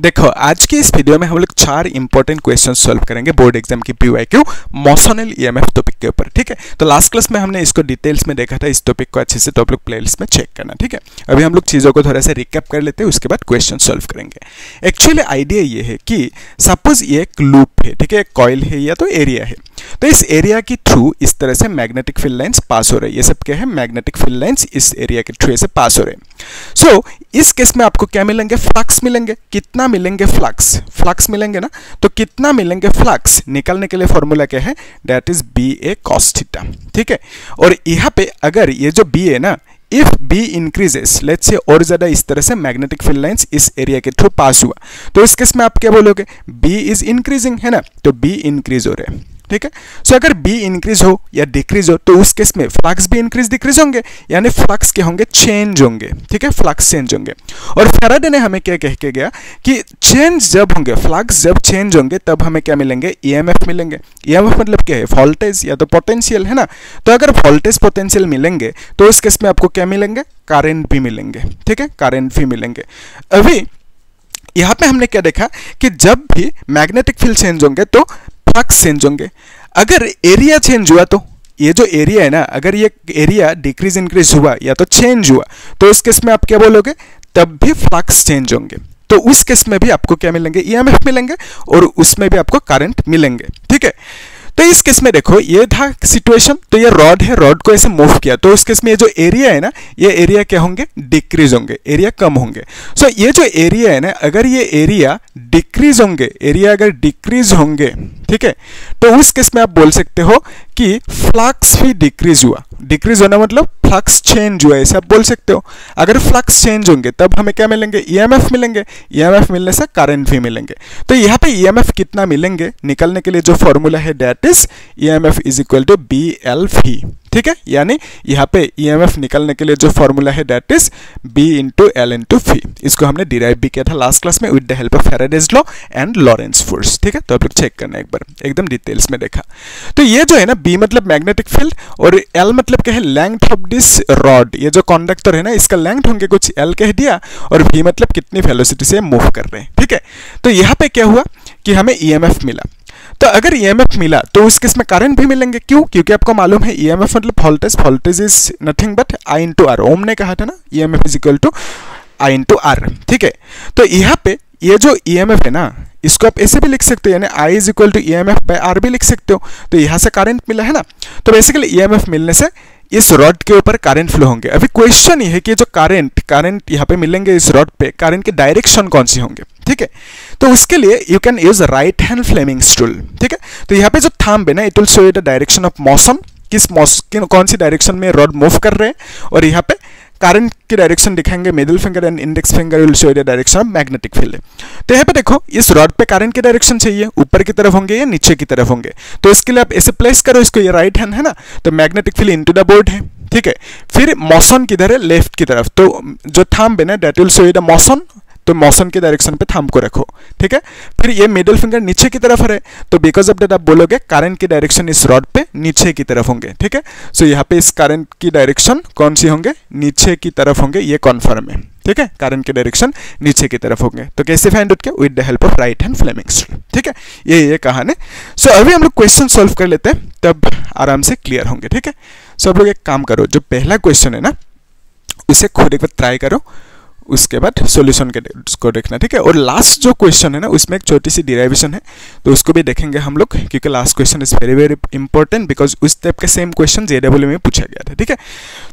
देखो आज के इस वीडियो में हम लोग 4 इंपॉर्टेंट क्वेश्चन सॉल्व करेंगे बोर्ड एग्जाम की पीवाईक्यू मोशनल ईएमएफ टॉपिक के ऊपर। ठीक है, तो लास्ट क्लास में हमने इसको डिटेल्स में देखा था, इस टॉपिक को अच्छे से तो आप लोग प्लेलिस्ट में चेक करना। ठीक है, अभी हम लोग चीज़ों को थोड़ा सा रिकैप कर लेते हैं, उसके बाद क्वेश्चन सॉल्व करेंगे। एक्चुअली आइडिया ये है कि सपोज ये एक लूप है, ठीक है, एक कॉइल है या तो एरिया है, तो इस एरिया के थ्रू इस तरह से मैग्नेटिक फील्ड लाइंस पास हो रहे हैं। ये सब क्या है, मैग्नेटिक फील्ड लाइंस इस एरिया के थ्रू से पास हो रहे हैं। सो इस केस में आपको क्या मिलेंगे, फ्लक्स मिलेंगे। कितना मिलेंगे, फ्लक्स मिलेंगे ना, तो कितना मिलेंगे फ्लक्स निकालने के लिए फॉर्मूला क्या है, that is B A cos theta. ठीक है, और यहाँ पे अगर ये जो बी है ना, if B increases, let's say और ज्यादा इस तरह से मैग्नेटिक फील्ड लाइंस इस एरिया के थ्रू पास हुआ, तो इस केस में आप क्या बोलोगे, B इज इंक्रीजिंग, है ना, तो B इंक्रीज हो रहे हैं। ठीक है, सो अगर B इंक्रीज हो या डिक्रीज हो तो उस केस में फ्लक्स भी इंक्रीज डिक्रीज होंगे, यानी फ्लक्स क्या होंगे, चेंज होंगे। ठीक है, फ्लक्स चेंज होंगे। और फैराडे ने हमें क्या कह के गया कि चेंज जब होंगे, फ्लक्स जब चेंज होंगे तब हमें क्या मिलेंगे, ईएमएफ मिलेंगे। ईएमएफ मतलब क्या है, वोल्टेज या तो पोटेंशियल, है ना, तो अगर वोल्टेज पोटेंशियल मिलेंगे तो उस केस में आपको क्या मिलेंगे, करंट भी मिलेंगे। ठीक है, करंट भी मिलेंगे। अभी यहाँ पे हमने क्या देखा कि जब भी मैग्नेटिक फील्ड चेंज होंगे तो फ्लक्स चेंज होंगे। अगर एरिया चेंज हुआ तो ये जो एरिया है ना, अगर ये एरिया डिक्रीज इंक्रीज हुआ या तो चेंज हुआ तो उस केस में आप क्या बोलोगे, तब भी फ्लक्स चेंज होंगे, तो उस केस में भी आपको क्या मिलेंगे, ईएमएफ मिलेंगे और उसमें भी आपको करंट मिलेंगे। ठीक है, तो इस केस में देखो ये था सिचुएशन, तो ये रॉड है, रॉड को ऐसे मूव किया तो उस केस में ये जो एरिया है ना, ये एरिया क्या होंगे, डिक्रीज होंगे, एरिया कम होंगे। सो ये जो एरिया है ना, अगर ये एरिया डिक्रीज होंगे, एरिया अगर डिक्रीज होंगे, ठीक है, तो उस केस में आप बोल सकते हो कि फ्लक्स भी डिक्रीज हुआ। डिक्रीज होना मतलब फ्लक्स चेंज हुआ, ऐसे आप बोल सकते हो। अगर फ्लक्स चेंज होंगे तब हमें क्या मिलेंगे, ईएमएफ मिलेंगे। ईएमएफ मिलने से करंट भी मिलेंगे। तो यहाँ पे ईएमएफ कितना मिलेंगे निकलने के लिए जो फॉर्मूला है, that is EMF is equal to B L V. ठीक है, यानी यहाँ पे ईएमएफ निकलने के लिए जो फॉर्मूला है, that is B into L into V. इसको हमने डिराइव भी किया था लास्ट क्लास में with the help of Faraday's law and Lorentz force. ठीक है, तो आप लोग चेक करना एक बार, एकदम डिटेल्स में देखा। तो ये जो है ना, बी मतलब मैग्नेटिक फील्ड और एल मतलब क्या है, लेंथ ऑफ दिस रॉड। ये जो कंडक्टर है ना, इसका लेंथ होंगे कुछ एल कह दिया, और वी मतलब कितनी वेलोसिटी से मूव कर रहे हैं। ठीक है, तो यहाँ पे क्या हुआ कि हमें ईएमएफ मिला। तो अगर ईएमएफ मिला तो उस केस में करंट भी मिलेंगे। क्यों? क्योंकि आपको मालूम है ईएमएफ मतलब voltage, voltage is nothing but I into R. Ohm ने कहा था ना, EMF is equal to I into R. ठीक है, तो यहाँ पे ये जो ईएमएफ है ना, इसको आप ऐसे भी लिख सकते हो, यानी I is equal to EMF by R भी लिख सकते हो। तो यहाँ से करंट मिला है ना, तो बेसिकली ईएमएफ मिलने से इस रॉड के ऊपर करंट फ्लो होंगे। अभी क्वेश्चन ये है कि जो करंट यहाँ पे मिलेंगे इस रॉड पे, करंट के डायरेक्शन कौन सी होंगे। ठीक है, तो उसके लिए you can use right hand Fleming's tool. ठीक है, तो यहाँ पे जो थंब है ना, it will show you the direction of motion, कौन सी डायरेक्शन में रॉड मूव कर रहे हैं, और यहाँ पे करंट की डायरेक्शन दिखाएंगे, middle finger and index finger will show the direction of magnetic field. तो यहाँ पे देखो, इस रॉड पे करंट की डायरेक्शन चाहिए, ऊपर की तरफ होंगे या नीचे की तरफ होंगे, तो इसके लिए आप ऐसे प्लेस करो इसको, ये राइट हैंड है ना, तो magnetic field into the board है। ठीक है, फिर मोशन किधर है, लेफ्ट की तरफ, तो जो थंब है ना, that will show you the motion, तो मोशन के डायरेक्शन पे थंब को रखो। ठीक है, फिर ये मिडिल फिंगर नीचे की तरफ है, तो बिकॉज ऑफ दैट आप बोलोगे करंट की डायरेक्शन इस रॉड पे नीचे की तरफ होंगे। ठीक है, सो यहाँ पे इस करंट की डायरेक्शन कौन सी होंगे, नीचे की तरफ होंगे, ये कॉन्फर्म है। ठीक है, करंट की डायरेक्शन नीचे की तरफ होंगे। तो कैसे फाइंड आउट किया, with the help of right hand Fleming's tool. ठीक है, ये कहानी। सो अभी हम लोग क्वेश्चन सॉल्व कर लेते हैं, तब आराम से क्लियर होंगे। ठीक है, सो आप लोग एक काम करो, जो पहला क्वेश्चन है ना, उसे खुद एक बार ट्राई करो, उसके बाद सॉल्यूशन को देखना। ठीक है, और लास्ट जो क्वेश्चन है ना, उसमें एक छोटी सी डिराइवेशन है, तो उसको भी देखेंगे हम लोग, क्योंकि last question is very very important, because उस टाइप का सेम क्वेश्चन जेडब्ल्यू में पूछा गया था। ठीक है,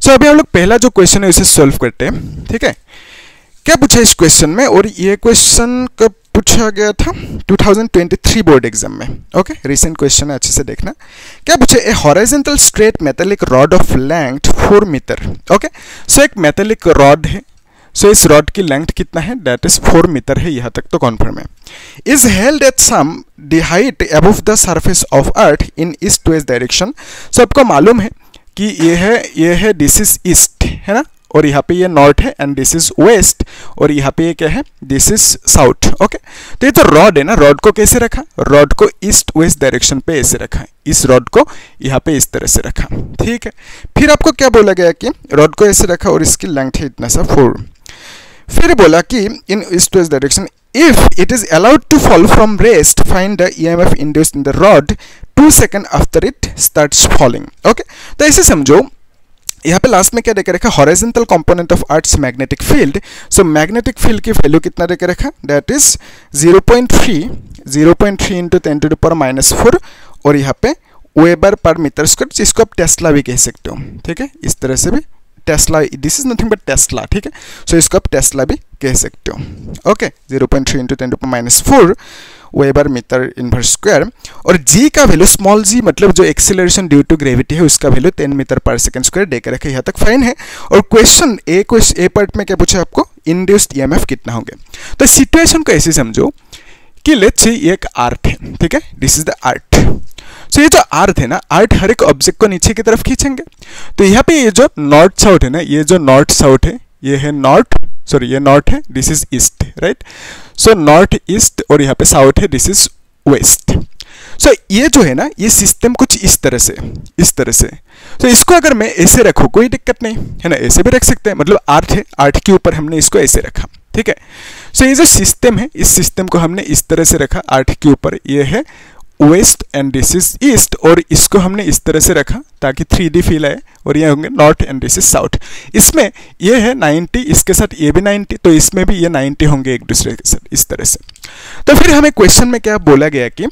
सो अभी हम लोग पहला जो क्वेश्चन है उसे सॉल्व करते हैं। ठीक है, क्या पूछा इस क्वेश्चन में, और ये क्वेश्चन कब पूछा गया था, 2023 बोर्ड एग्जाम में। ओके, रिसेंट क्वेश्चन है, अच्छे से देखना। क्या पूछे, a horizontal straight metallic rod of length 4 metre. Okay, so एक मेटालिक रॉड है, सो इस रॉड की लेंथ कितना है, दैट इज 4 मीटर है, यहाँ तक तो कॉन्फर्म है। Is held at some the height above the surface of earth in east west direction. So आपको मालूम है कि ये है दिस इज ईस्ट, है ना, और यहाँ पे ये नॉर्थ है, एंड दिस इज वेस्ट, और यहाँ पे ये क्या है, दिस इज साउथ। ओके, तो ये जो रॉड है ना, रॉड को कैसे रखा, रॉड को ईस्ट वेस्ट डायरेक्शन पे ऐसे रखा है, इस रॉड को यहाँ पे इस तरह से रखा। ठीक है, फिर आपको क्या बोला गया कि रॉड को ऐसे रखा और इसकी लेंथ है इतना सा 4। फिर बोला कि in east west direction if it is allowed to fall from rest find the EMF induced in the rod 2 second after it starts falling. Okay, तो ऐसे समझो यहाँ पे लास्ट में क्या देकर रखा, horizontal component of earth magnetic field. So magnetic field की वैल्यू कितना देकर रखा, दैट इज 0.3 इंटू 10⁻⁴, और यहाँ पे वेबर पर मीटर स्क्वायर, जिसको आप टेस्ला भी कह सकते हो, ठीक है, इस तरह से भी Tesla, this is nothing but Tesla, ठीक है, सो इसको आप टेस्ला भी कह सकते हो। Okay, 0.3 into 10⁻⁴ weber meter inverse square, और जी का वैल्यू स्मॉल जी मतलब जो एक्सेलरेशन ड्यू टू ग्रेविटी है उसका वैल्यू 10 मीटर पर सेकंड स्क्वायर देकर रखे, यहाँ तक फाइन है। और क्वेश्चन ए पार्ट में क्या पूछा आपको, इंड्यूस्ड ईएमएफ कितना होंगे। तो सिचुएशन को ऐसे समझो कि लेट्स से ये एक अर्थ है, ठीक है, दिस इज द अर्थ। सो ये जो अर्थ है ना, अर्थ हर एक ऑब्जेक्ट को नीचे की तरफ खींचेंगे। तो यहाँ पे ये जो नॉर्थ साउथ है ना, ये जो नॉर्थ साउथ है, ये है नॉर्थ, सॉरी ये नॉर्थ है, this is east, right. So north east, और यहाँ पे साउथ है, दिस इज वेस्ट। सो ये जो है ना, ये सिस्टम कुछ इस तरह से, इस तरह से। तो इसको अगर मैं ऐसे रखूँ कोई दिक्कत नहीं है ना, ऐसे भी रख सकते हैं, मतलब अर्थ है, अर्थ के ऊपर हमने इसको ऐसे रखा, ठीक है। सो ये जो सिस्टम है, इस सिस्टम को हमने इस तरह से रखा, अर्थ के ऊपर ये है west and this is east, और इसको हमने इस तरह से रखा ताकि 3D फील आए, और ये होंगे north and this is south. इसमें ये है 90, इसके साथ ये भी 90, तो इसमें भी ये 90 होंगे एक दूसरे के साथ, इस तरह से। तो फिर हमें क्वेश्चन में क्या बोला गया कि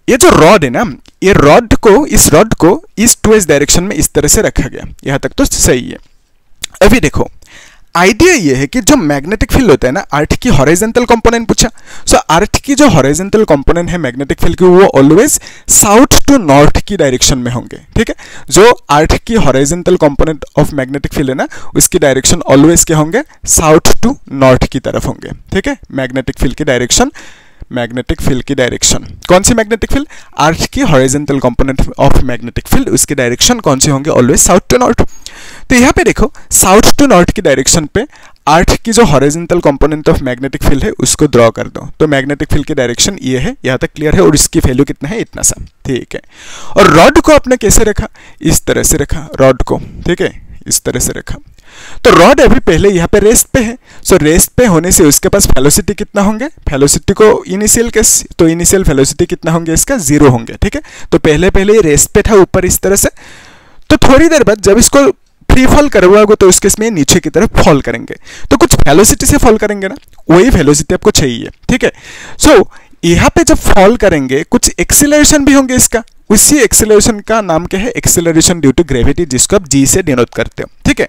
ये जो रॉड है ना, ये रॉड को, इस रॉड को ईस्ट वेस्ट डायरेक्शन में इस तरह से रखा गया, यहाँ तक तो सही है। अभी देखो आइडिया ये है कि जो मैग्नेटिक फील्ड होता है ना, अर्थ की हॉरिजॉन्टल कंपोनेंट पूछा। सो अर्थ की जो हॉरिजॉन्टल कंपोनेंट है मैग्नेटिक फील्ड की, वो ऑलवेज साउथ टू नॉर्थ की डायरेक्शन में होंगे, ठीक है। जो अर्थ की horizontal component of magnetic field है ना, उसकी डायरेक्शन ऑलवेज क्या होंगे, साउथ टू नॉर्थ की तरफ होंगे, ठीक है। मैग्नेटिक फील्ड की डायरेक्शन, मैग्नेटिक फील्ड की डायरेक्शन, कौन सी मैग्नेटिक फील्ड, अर्थ की horizontal component of magnetic field, उसकी डायरेक्शन कौन सी होंगे, ऑलवेज साउथ टू नॉर्थ। तो यहाँ पे देखो साउथ टू नॉर्थ की डायरेक्शन पे अर्थ की जो horizontal component of magnetic field है उसको ड्रॉ कर दो। तो मैग्नेटिक फील्ड की डायरेक्शन ये है, यहाँ तक क्लियर है, और इसकी वैल्यू कितना है, इतना सा, ठीक है। और रॉड को आपने कैसे रखा, इस तरह से रखा रॉड को, ठीक है, इस तरह से रखा। तो रॉड अभी पहले यहाँ पे रेस्ट पे है, सो रेस्ट पे होने से उसके पास वेलोसिटी कितना होंगे, वेलोसिटी को इनिशियल केस, तो इनिशियल वेलोसिटी कितना होंगे, इसका 0 होंगे, ठीक है। तो पहले ये रेस्ट पे था ऊपर इस तरह से, तो थोड़ी देर बाद जब इसको फ्री फॉल करवाओगे तो उसके इसमें नीचे की तरफ फॉल करेंगे, तो कुछ वेलोसिटी से फॉल करेंगे ना, वही वेलोसिटी आपको चाहिए, ठीक है। सो यहाँ पे जब फॉल करेंगे कुछ एक्सीलरेशन भी होंगे, इसका उसी एक्सेलरेशन का नाम क्या है, एक्सेलरेशन ड्यू टू ग्रेविटी, जिसको आप जी से डिनोट करते हो, ठीक है।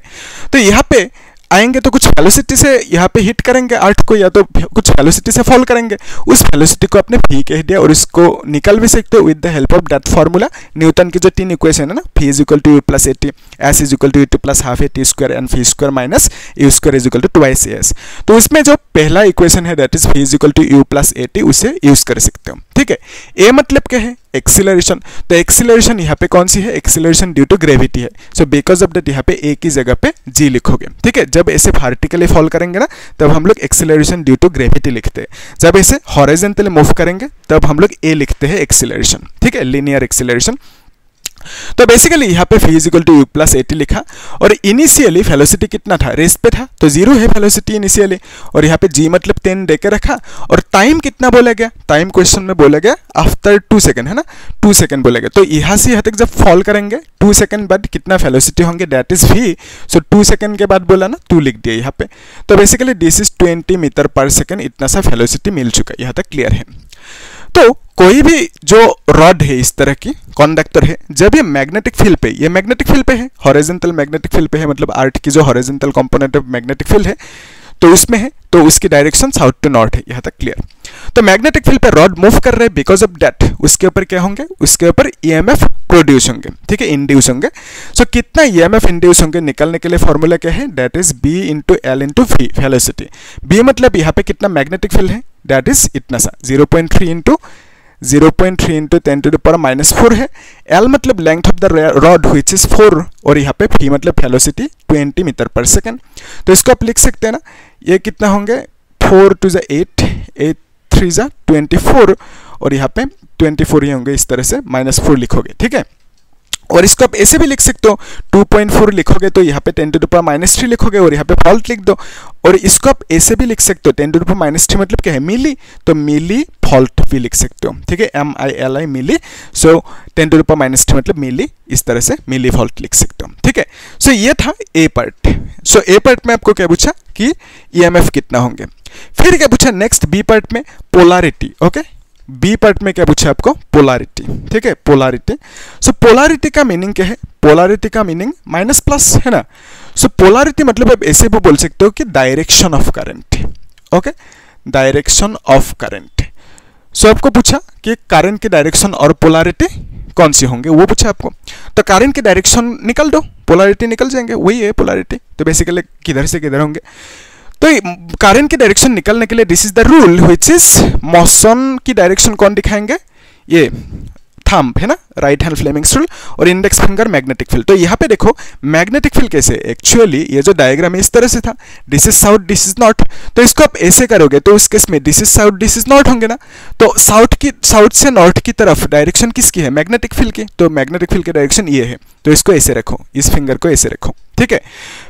तो यहाँ पे आएंगे तो कुछ वेलोसिटी से यहाँ पे हिट करेंगे अर्थ को, या तो कुछ वेलोसिटी से फॉल करेंगे, उस वेलोसिटी को आपने v कह दिया, और इसको निकल भी सकते हो with the help of that formula, Newton की जो 3 इक्वेशन है ना, v is equal to u plus at, s is equal to u plus half at square and v square minus u square is equal to twice as। तो उसमें जो पहला equation है that is v is equal to u plus at, उसे use कर सकते हो, ठीक है। a मतलब क्या है, एक्सीलरेशन। तो एक्सीलरेशन यहाँ पे कौन सी है, एक्सीलरेशन ड्यू टू ग्रेविटी है। सो बिकॉज ऑफ दैट यहाँ पे a की जगह पे g लिखोगे, ठीक है। जब ऐसे वर्टिकली फॉल करेंगे ना, तब हम लोग एक्सीलरेशन ड्यू टू ग्रेविटी लिखते हैं। जब ऐसे हॉरिजॉन्टली मूव करेंगे तब हम लोग a लिखते हैं, एक्सीलरेशन, ठीक है, लीनियर एक्सीलरेशन। तो बेसिकली यहाँ पे v is equal to u plus at लिखा, और इनिशियली वेलोसिटी कितना था, रेस्ट पे था, तो 0 है वेलोसिटी इनिशियली, और यहाँ पे g मतलब 10 देकर रखा, और टाइम कितना बोला गया, टाइम क्वेश्चन में बोला गया आफ्टर 2 सेकंड, है ना, 2 सेकंड बोला गया। तो यहाँ से यहाँ तक जब फॉल करेंगे 2 सेकंड बाद कितना वेलोसिटी होंगे, that is v। So 2 second के बाद बोला ना, 2 लिख दिया यहाँ पे। तो बेसिकली दिस इज 20 मीटर पर सेकंड, इतना सा वेलोसिटी मिल चुका है, यहाँ तक क्लियर है। तो कोई भी जो रॉड है इस तरह की कंडक्टर है, जब ये मैग्नेटिक फील्ड पे, ये मैग्नेटिक फील्ड पे है, हॉरिजॉन्टल मैग्नेटिक फील्ड पे है, मतलब अर्थ की जो horizontal component of magnetic field है, तो उसमें है, तो उसकी डायरेक्शन साउथ टू नॉर्थ है, यहाँ तक क्लियर। तो मैग्नेटिक फील्ड पे रॉड मूव कर रहे हैं, बिकॉज ऑफ दैट उसके ऊपर क्या होंगे, उसके ऊपर ईएमएफ प्रोड्यूस होंगे, ठीक है, इंड्यूस होंगे। सो कितना ईएमएफ इंड्यूस होंगे निकलने के लिए फॉर्मूला क्या है, that is b into L into v, velocity. b मतलब यहाँ पे कितना मैग्नेटिक फील्ड है, दैट इज इतना सा 0.3 इंटू 10⁻⁴ है। L मतलब length of the rod which is 4, और यहाँ पे v मतलब वेलोसिटी 20 मीटर पर सेकंड। तो इसको आप लिख सकते हैं ना, ये कितना होंगे, 4 टू 8, 8 3 24, और यहाँ पे 24 ही होंगे, इस तरह से -4 लिखोगे, ठीक है। और इसको आप ऐसे भी लिख सकते हो, 2.4 लिखोगे तो यहाँ पे 10 to the power -3 लिखोगे और यहाँ पे फॉल्ट लिख दो। और इसको आप ऐसे भी लिख सकते हो, 10 to the power -3 मतलब क्या है, मिली, तो मिली फॉल्ट भी लिख सकते हो, ठीक है, MILI milli. So 10 to the power -3 मतलब मिली, इस तरह से मिली फॉल्ट लिख सकते हो, ठीक है। सो ये था ए पार्ट। सो ए पार्ट में आपको क्या पूछा कि EMF कितना होंगे। फिर क्या पूछा नेक्स्ट बी पार्ट में, पोलैरिटी। ओके, बी पार्ट में क्या पूछा आपको, पोलैरिटी, ठीक है, पोलैरिटी। सो पोलैरिटी का मीनिंग क्या है, पोलैरिटी का मीनिंग माइनस प्लस है ना। सो पोलैरिटी मतलब आप ऐसे भी बोल सकते हो कि direction of current. Okay, direction of current. So आपको पूछा कि करंट की डायरेक्शन और पोलैरिटी कौन सी होंगे, वो पूछा आपको। तो करंट की डायरेक्शन निकल दो, पोलैरिटी निकल जाएंगे, वही है पोलैरिटी। तो बेसिकली किधर से किधर होंगे, तो करंट की डायरेक्शन निकलने के लिए this is the rule which is, motion की डायरेक्शन कौन दिखाएंगे, ये थंब है ना, राइट हैंड फ्लेमिंग्स रूल, और इंडेक्स फिंगर मैग्नेटिक फील्ड। तो यहाँ पे देखो मैग्नेटिक फील्ड कैसे, एक्चुअली ये जो डायग्राम है इस तरह से था, this is south this is north. तो इसको आप ऐसे करोगे तो उस केस में this is south this is north होंगे ना। तो साउथ से नॉर्थ की तरफ डायरेक्शन किसकी है, मैग्नेटिक फील्ड की। तो मैग्नेटिक फील्ड की डायरेक्शन ये है, तो इसको ऐसे रखो, इस फिंगर को ऐसे रखो, ठीक है।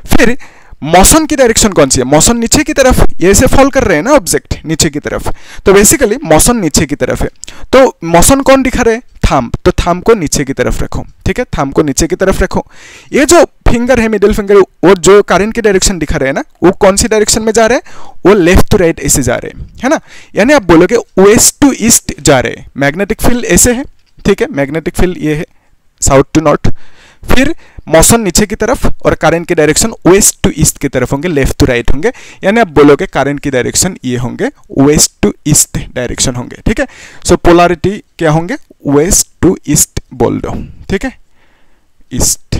फिर मोशन की डायरेक्शन कौन सी है, मोशन नीचे की तरफ, ये ऐसे फॉल कर रहे हैं ना ऑब्जेक्ट नीचे की तरफ, तो बेसिकली मोशन नीचे की तरफ है। तो मोशन कौन दिखा रहे हैं, थंब, तो थंब को नीचे की तरफ रखो, ठीक है, थंब को नीचे की तरफ रखो। ये जो फिंगर है मिडिल फिंगर, वो जो करंट की डायरेक्शन दिखा रहे हैं ना, वो कौन सी डायरेक्शन में जा रहे हैं, वो लेफ्ट टू राइट ऐसे जा रहे हैं, है ना। यानी आप बोलोगे वेस्ट टू ईस्ट जा रहे हैं, मैग्नेटिक फील्ड ऐसे है, ठीक है, मैग्नेटिक फील्ड ये है, साउथ टू नॉर्थ। फिर मोशन नीचे की तरफ और करंट की डायरेक्शन वेस्ट टू ईस्ट की तरफ होंगे, लेफ्ट टू राइट होंगे। यानी आप बोलोगे करंट की डायरेक्शन ये होंगे, वेस्ट टू ईस्ट डायरेक्शन होंगे, ठीक है। सो पोलैरिटी क्या होंगे, वेस्ट टू ईस्ट बोल दो, ठीक है, ईस्ट,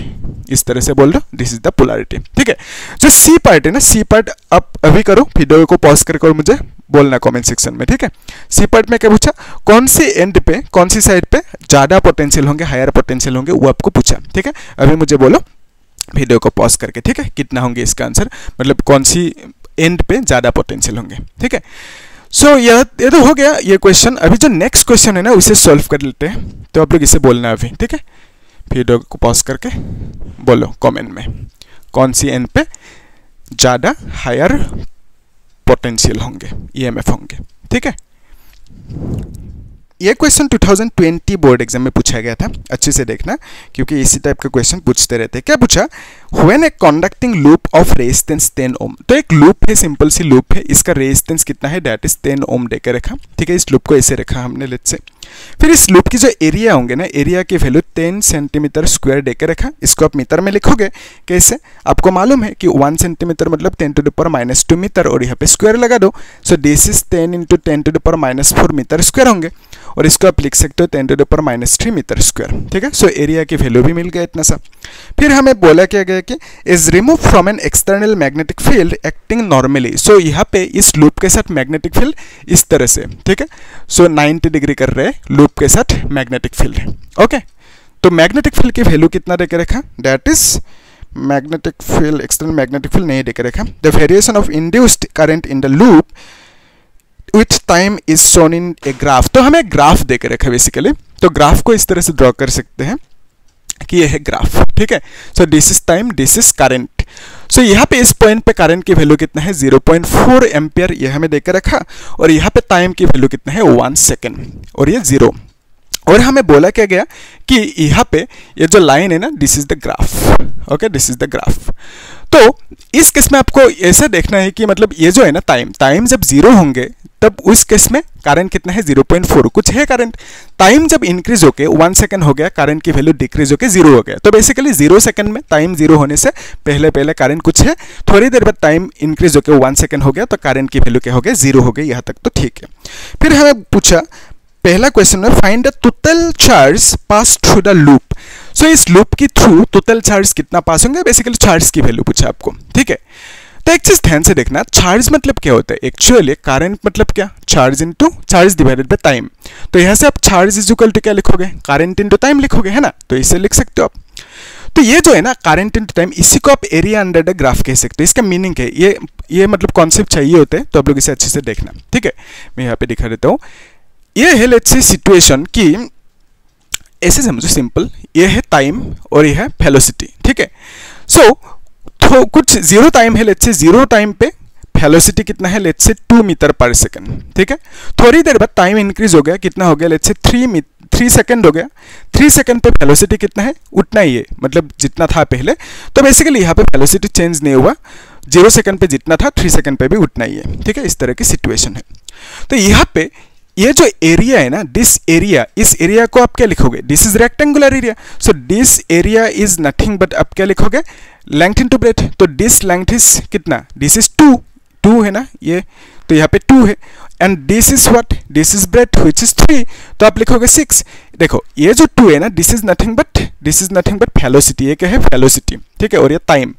इस तरह से बोल दो, दिस इज द पोलैरिटी, ठीक है। जो सी पार्ट है ना, सी पार्ट आप अभी करो, वीडियो को पॉज करके और मुझे बोलना कमेंट सेक्शन में, ठीक है। सी पार्ट में क्या पूछा, कौन सी एंड पे, कौन सी साइड पे ज्यादा पोटेंशियल होंगे, हायर पोटेंशियल होंगे, वो आपको पूछा, ठीक है। अभी मुझे बोलो वीडियो को पॉज करके, ठीक है, कितना होंगे इसका आंसर, मतलब कौन सी एंड पे ज्यादा पोटेंशियल होंगे, ठीक है। सो ये तो हो गया ये क्वेश्चन। अभी जो नेक्स्ट क्वेश्चन है ना उसे सॉल्व कर लेते हैं, तो आप लोग इसे बोलना अभी, ठीक है। वीडियो को पॉज करके बोलो कमेंट में, कौन सी एंड पे ज़्यादा हायर पोटेंशियल होंगे, EMF होंगे, ठीक है। ये क्वेश्चन 2020 बोर्ड एग्जाम में पूछा गया था, अच्छे से देखना क्योंकि इसी टाइप का क्वेश्चन पूछते रहते हैं। क्या पूछा, when a conducting loop of resistance 10 ओम। तो एक लूप है, सिंपल सी लूप है, इसका रेजिस्टेंस कितना है, दैट इज 10 ओम देकर रखा, ठीक है। इस लूप को ऐसे रखा हमने, लेट्स से। फिर इस लूप की जो एरिया होंगे ना, एरिया की वैल्यू 10 सेंटीमीटर स्क्वायर देकर रखा। इसको आप मीटर में लिखोगे, कैसे, आपको मालूम है कि 1 सेंटीमीटर मतलब 10 to the power -2 मीटर, और यहाँ पे स्क्वायर लगा दो। So this is 10 into 10 to the power -4 meter square होंगे, और इसको आप लिख सकते हो 10 to the power -3 meter square, ठीक है। सो एरिया की वैल्यू भी मिल गया इतना सा। फिर हमें बोला क्या गया कि is remove from an external magnetic field acting normally. So यहाँ पे इस लूप के साथ मैग्नेटिक फील्ड इस तरह से, ठीक है। सो 90 डिग्री कर रहे हैं लूप के साथ मैग्नेटिक फील्ड, ओके। तो मैग्नेटिक फील्ड की वैल्यू कितना देकर रखा, that is magnetic field, external magnetic field नहीं देकर रखा। The variation of induced current in the loop which time is shown in a graph. तो हमें ग्राफ देकर रखा बेसिकली, तो ग्राफ को इस तरह से ड्रॉ कर सकते हैं कि ये है ग्राफ, ठीक है। So this is time, this is current. So यहाँ पे इस पॉइंट पे करंट की वैल्यू कितना है, 0.4 एम्पियर, ये हमें देकर रखा। और यहाँ पे टाइम की वैल्यू कितना है, 1 सेकेंड, और ये 0। और हमें बोला क्या गया कि यहाँ पे ये जो लाइन है ना, this is the graph, okay, this is the graph. तो इस केस में आपको ऐसा देखना है कि मतलब ये जो है ना टाइम जब 0 होंगे तब उस केस में करंट कितना है, 0.4 कुछ है करंट। टाइम जब इंक्रीज होके 1 सेकंड हो गया, करंट की वैल्यू डिक्रीज होके 0 हो गया। तो बेसिकली 0 सेकंड में, टाइम 0 होने से पहले पहले करंट कुछ है, थोड़ी देर बाद टाइम इंक्रीज होके 1 सेकंड हो गया, तो करंट की वैल्यू क्या हो गया, 0 हो गई। यहाँ तक तो ठीक है। फिर हमें पूछा पहला क्वेश्चन में, find the total charge pass through the loop. So इस लूप की थ्रू टोटल चार्ज कितना पास होंगे, बेसिकली चार्ज की वैल्यू पूछा आपको, ठीक है। तो एक चीज ध्यान से देखना, चार्ज मतलब क्या होता है, एक्चुअली करंट मतलब क्या, charge into charge divided by time. तो यहाँ से आप चार्ज इज इक्वल टू क्या लिखोगे, करंट इनटू टाइम लिखोगे, है ना। तो इसे लिख सकते हो आप। तो ये जो है ना करंट इनटू टाइम, इसी को आप एरिया अंडर द ग्राफ कह सकते हो। इसका मीनिंग है ये मतलब कॉन्सेप्ट चाहिए होते हैं, तो आप लोग इसे अच्छे से देखना, ठीक है। मैं यहाँ पे दिखा देता हूँ। ये है लेट्स से सिचुएशन कि ऐसे समझो सिंपल, ये है टाइम और ये है वेलोसिटी, ठीक है। सो तो कुछ जीरो टाइम है, लेट्स से जीरो टाइम पे वेलोसिटी कितना है, लेट्स से 2 मीटर पर सेकंड, ठीक है। थोड़ी देर बाद टाइम इंक्रीज हो गया, कितना हो गया, लेट्स से 3 सेकंड हो गया। 3 सेकंड पे वेलोसिटी कितना है, उतना ही है, मतलब जितना था पहले। तो बेसिकली यहाँ पे वेलोसिटी चेंज नहीं हुआ, 0 सेकंड पे जितना था 3 सेकंड पे भी उतना ही है, ठीक है। इस तरह की सिचुएशन है। तो यहाँ पे ये जो एरिया है ना, दिस एरिया, इस एरिया को आप क्या लिखोगे, this is rectangular area. So this area is nothing but आप क्या लिखोगे, लेंथ इनटू ब्रेथ। तो दिस लेंथ इज कितना, दिस इज 2 है ना ये, तो यहाँ पे 2 है। And this is what, this is breadth which is 3, तो आप लिखोगे 6। देखो ये जो 2 है ना, this is nothing but velocity, ये क्या है, वेलोसिटी, ठीक है। और ये time,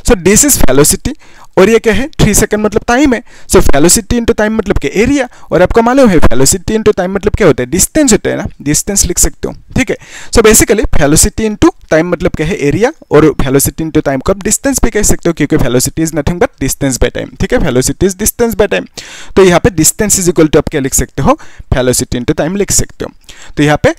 so this is velocity और ये क्या है, 3 सेकंड मतलब टाइम है। सो वेलोसिटी इंटू टाइम मतलब क्या, एरिया। और आपको मालूम है वेलोसिटी इंटू टाइम मतलब क्या होता है, डिस्टेंस होता है ना, डिस्टेंस लिख सकते हो, ठीक है। So basically velocity into time मतलब क्या है, एरिया, और वेलोसिटी इंटू टाइम को आप डिस्टेंस भी कह सकते हो, क्योंकि velocity is nothing but distance by time, ठीक है। Velocity is distance by time. तो यहाँ पे डिस्टेंस इज इक्वल टू आप क्या लिख सकते हो, वेलोसिटी इंटू टाइम लिख सकते हो। तो यहाँ पे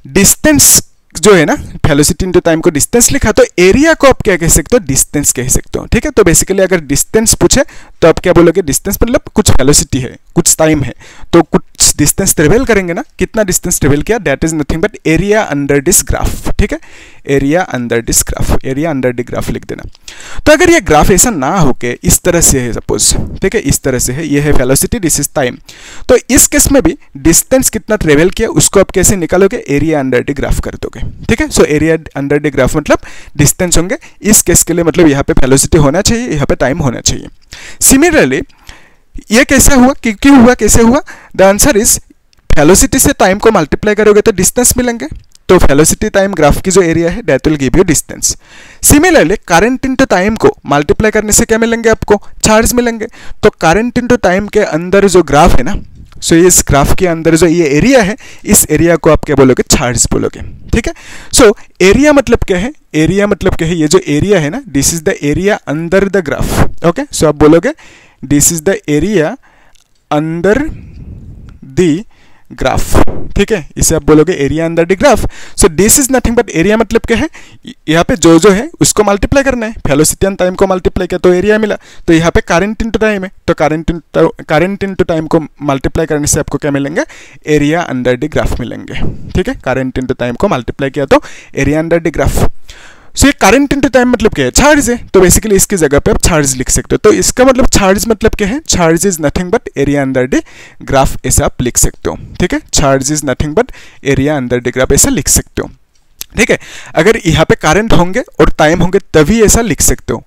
डिस्टेंस जो है ना, वेलोसिटी इंटू टाइम को डिस्टेंस लिखा, तो एरिया को आप क्या कह सकते हो, डिस्टेंस कह सकते हो, ठीक है। तो बेसिकली अगर डिस्टेंस पूछे तो आप क्या बोलोगे, डिस्टेंस मतलब कुछ वेलोसिटी है, कुछ टाइम है, तो कुछ डिस्टेंस ट्रेवल करेंगे ना, कितना डिस्टेंस ट्रेवल किया, that is nothing but area under this graph, ठीक है। Area under this graph, area under the graph लिख देना। तो अगर ये ग्राफ ऐसा ना होके इस तरह से है सपोज, ठीक है, इस तरह से है, ये है वेलोसिटी, दिस इज टाइम, तो इस केस में भी डिस्टेंस कितना ट्रेवल किया उसको आप कैसे निकालोगे, एरिया अंडर द ग्राफ कर दोगे, ठीक है। So area under the graph मतलब डिस्टेंस होंगे। इस केस के लिए मतलब यहाँ पे वेलोसिटी होना चाहिए, यहाँ पे टाइम होना चाहिए। सिमिलरली ये कैसे हुआ, क्यों हुआ, कैसे हुआ, द आंसर इज वेलोसिटी से टाइम को मल्टीप्लाई करोगे तो डिस्टेंस मिलेंगे। तो वेलोसिटी टाइम ग्राफ की जो एरिया है that will give you distance. Similarly current into time को मल्टीप्लाई करने से क्या मिलेंगे, आपको चार्ज मिलेंगे। तो करंट इनटू टाइम के अंदर जो ग्राफ है ना, सो इस ग्राफ के अंदर जो ये एरिया है, इस एरिया को आप क्या बोलोगे, चार्ज बोलोगे, ठीक है। सो एरिया मतलब क्या है, एरिया मतलब क्या है, ये जो एरिया है ना, this is the area under the graph, okay. So आप बोलोगे this is the area under the graph, ठीक है, इसे आप बोलोगे area under the graph. So this is nothing but area मतलब क्या है, यहाँ पे जो है उसको मल्टीप्लाई करना है, वेलोसिटी एंड टाइम को मल्टीप्लाई किया तो एरिया मिला। तो यहाँ पे करंट इनटू टाइम है, तो करंट इनटू टाइम को मल्टीप्लाई करने से आपको क्या मिलेंगे, एरिया अंडर द ग्राफ मिलेंगे, ठीक है। करंट इनटू टाइम को मल्टीप्लाई किया तो एरिया अंडर द ग्राफ। सो ये करंट इनटू टाइम मतलब क्या है, चार्ज है, तो बेसिकली इसकी जगह पे आप चार्ज लिख सकते हो। तो इसका मतलब चार्ज मतलब क्या है, charge is nothing but area under the graph, ऐसा आप लिख सकते हो, ठीक है। Charge is nothing but area under the graph ऐसा लिख सकते हो, ठीक है। अगर यहाँ पे करंट होंगे और टाइम होंगे तभी ऐसा लिख सकते हो।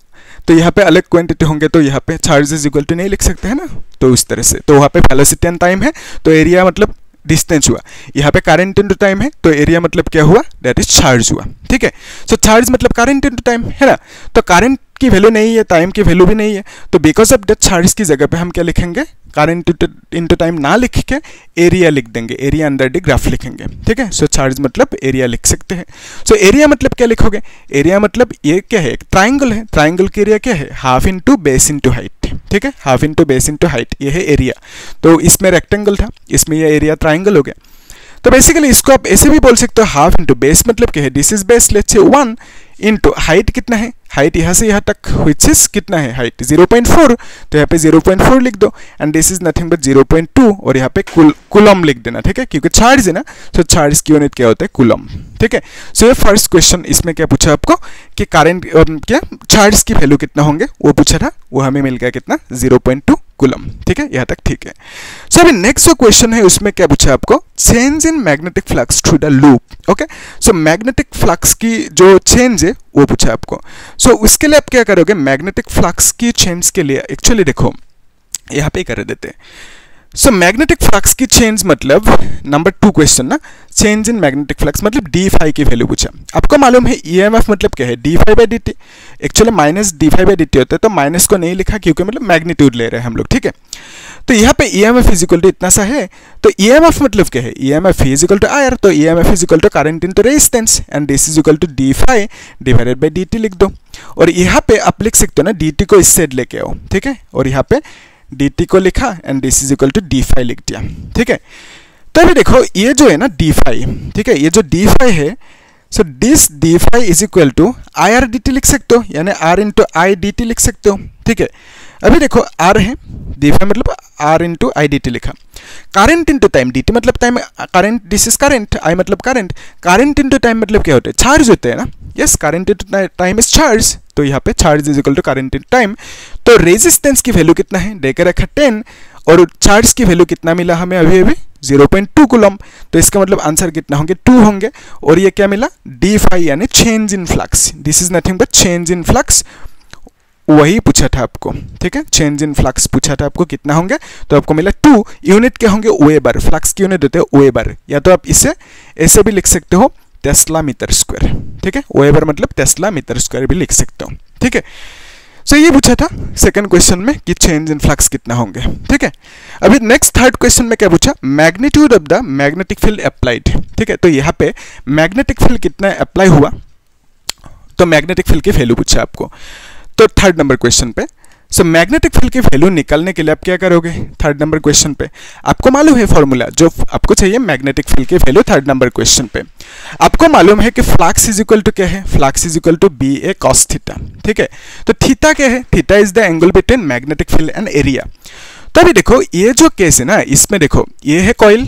तो यहाँ पे अलग क्वांटिटी होंगे तो यहाँ पे चार्ज इज इक्वल टू नहीं लिख सकते हैं ना, तो उस तरह से। तो वहाँ पे वेलोसिटी एंड टाइम है तो एरिया मतलब डिस्टेंस हुआ, यहाँ पे करंट इनटू टाइम है तो एरिया मतलब क्या हुआ, दैट इज चार्ज हुआ, ठीक है। सो चार्ज मतलब करंट इनटू टाइम है ना, तो करंट की वैल्यू नहीं है, टाइम की वैल्यू भी नहीं है, तो बिकॉज ऑफ दैट चार्ज की जगह पे हम क्या लिखेंगे, करंट इनटू टाइम ना लिख के एरिया लिख देंगे, एरिया अंडर द ग्राफ लिखेंगे, ठीक है। सो चार्ज मतलब एरिया लिख सकते हैं। सो एरिया मतलब क्या लिखोगे, एरिया मतलब ये क्या है, एक ट्राइंगल है, ट्राइंगल की एरिया क्या है, half into base into height, ठीक है, half into base into height, ये है एरिया। तो इसमें रेक्टेंगल था, इसमें ये एरिया ट्राइंगल हो गया। तो बेसिकली इसको आप ऐसे भी बोल सकते हो, हाफ इंटू बेस मतलब क्या है, this is base, let's say 1 into height कितना है, हाइट यहाँ से यहाँ तक व्हिच इज कितना है, हाइट 0.4, तो यहाँ पे 0.4 लिख दो। And this is nothing but 0.2 और यहाँ पे कूलम लिख देना, ठीक है, क्योंकि चार्ज है ना, तो चार्ज की यूनिट क्या होता है, कूलम, ठीक है। सो ये फर्स्ट क्वेश्चन, इसमें क्या पूछा आपको कि करंट क्या चार्ज की वैल्यू कितना होंगे वो पूछा था, वो हमें मिल गया कितना, 0.2 कूलम, ठीक है, यहाँ तक ठीक है। सो अभी नेक्स्ट जो क्वेश्चन है उसमें क्या पूछा आपको, change in magnetic flux through the loop, okay. So magnetic flux की जो चेंज है वो पूछा आपको। सो उसके लिए आप क्या करोगे, मैग्नेटिक फ्लक्स की चेंज के लिए एक्चुअली देखो यहाँ पे कर देते हैं। सो मैग्नेटिक फ्लक्स की चेंज मतलब नंबर 2 क्वेश्चन ना, चेंज इन मैग्नेटिक फ्लक्स मतलब डी फाई की वैल्यू पूछा। आपको मालूम है ईएमएफ मतलब क्या है, D phi by D T, actually minus D phi by D T होता है, तो माइनस को नहीं लिखा क्योंकि मतलब मैग्नीट्यूड ले रहे हैं हम लोग, ठीक है। तो यहाँ पे ईएमएफ इज इक्वल टू इतना सा है, तो ईएमएफ मतलब क्या है, EMF is equal to R, तो EMF is equal to current into resistance and this is equal to D phi divided by D t लिख दो। और यहाँ पे आप लिख सकते हो ना, डी टी को इस साइड लेके आओ, ठीक है, और यहाँ पे dt को लिखा and this is equal to D phi लिख दिया, ठीक है। तो अभी देखो ये जो है ना डी फाई, ठीक है, ये जो डी फाई है, so this d phi is equal to I R d t लिख सकते हो, यानी R into I d t लिख सकते हो, ठीक है। अभी देखो आर है, डी फाई मतलब R into I d t लिखा, current into time, d t मतलब time, current, this is current, I मतलब करंट, करंट इंटू टाइम मतलब क्या होता है, चार्ज होते हैं ना, yes, current into time is charge, तो यहाँ पे charge is equal to current into time. तो रेजिस्टेंस की वैल्यू कितना है, देकर रखा 10, और चार्ज की वैल्यू कितना मिला हमें अभी अभी 0.2 कूलम, तो इसका मतलब आंसर कितना होंगे, 2 होंगे। और ये क्या मिला, डी फाई यानी change in flux, this is nothing but change in flux, वही पूछा था आपको, ठीक है, चेंज इन फ्लक्स पूछा था आपको, कितना होंगे, तो आपको मिला 2। यूनिट क्या होंगे, वेबर, फ्लक्स की यूनिट होते हैं वेबर, या तो आप इसे ऐसे भी लिख सकते हो टेस्ला मीटर स्क्वायर, ठीक है, वेबर मतलब टेस्ला मीटर स्क्वायर भी लिख सकते हो, ठीक है। सो ये पूछा था सेकंड क्वेश्चन में कि चेंज इन फ्लक्स कितना होंगे, ठीक है। अभी नेक्स्ट थर्ड क्वेश्चन में क्या पूछा, magnitude of the magnetic field applied, ठीक है, तो यहाँ पे मैग्नेटिक फील्ड कितना अप्लाई हुआ, तो मैग्नेटिक फील्ड की वैल्यू पूछा आपको, तो थर्ड नंबर क्वेश्चन पे। सो मैग्नेटिक फील्ड की वैल्यू निकालने के लिए आप क्या करोगे, थर्ड नंबर क्वेश्चन पे आपको मालूम है फॉर्मूला जो आपको चाहिए मैग्नेटिक फील्ड की वैल्यू, थर्ड नंबर क्वेश्चन पे आपको मालूम है कि फ्लक्स इज इक्वल टू क्या है, flux is equal to B A cos theta, ठीक है। तो थीटा क्या है, theta is the angle between magnetic field and area. तो अभी देखो ये जो केस है ना, इसमें देखो ये है कॉइल,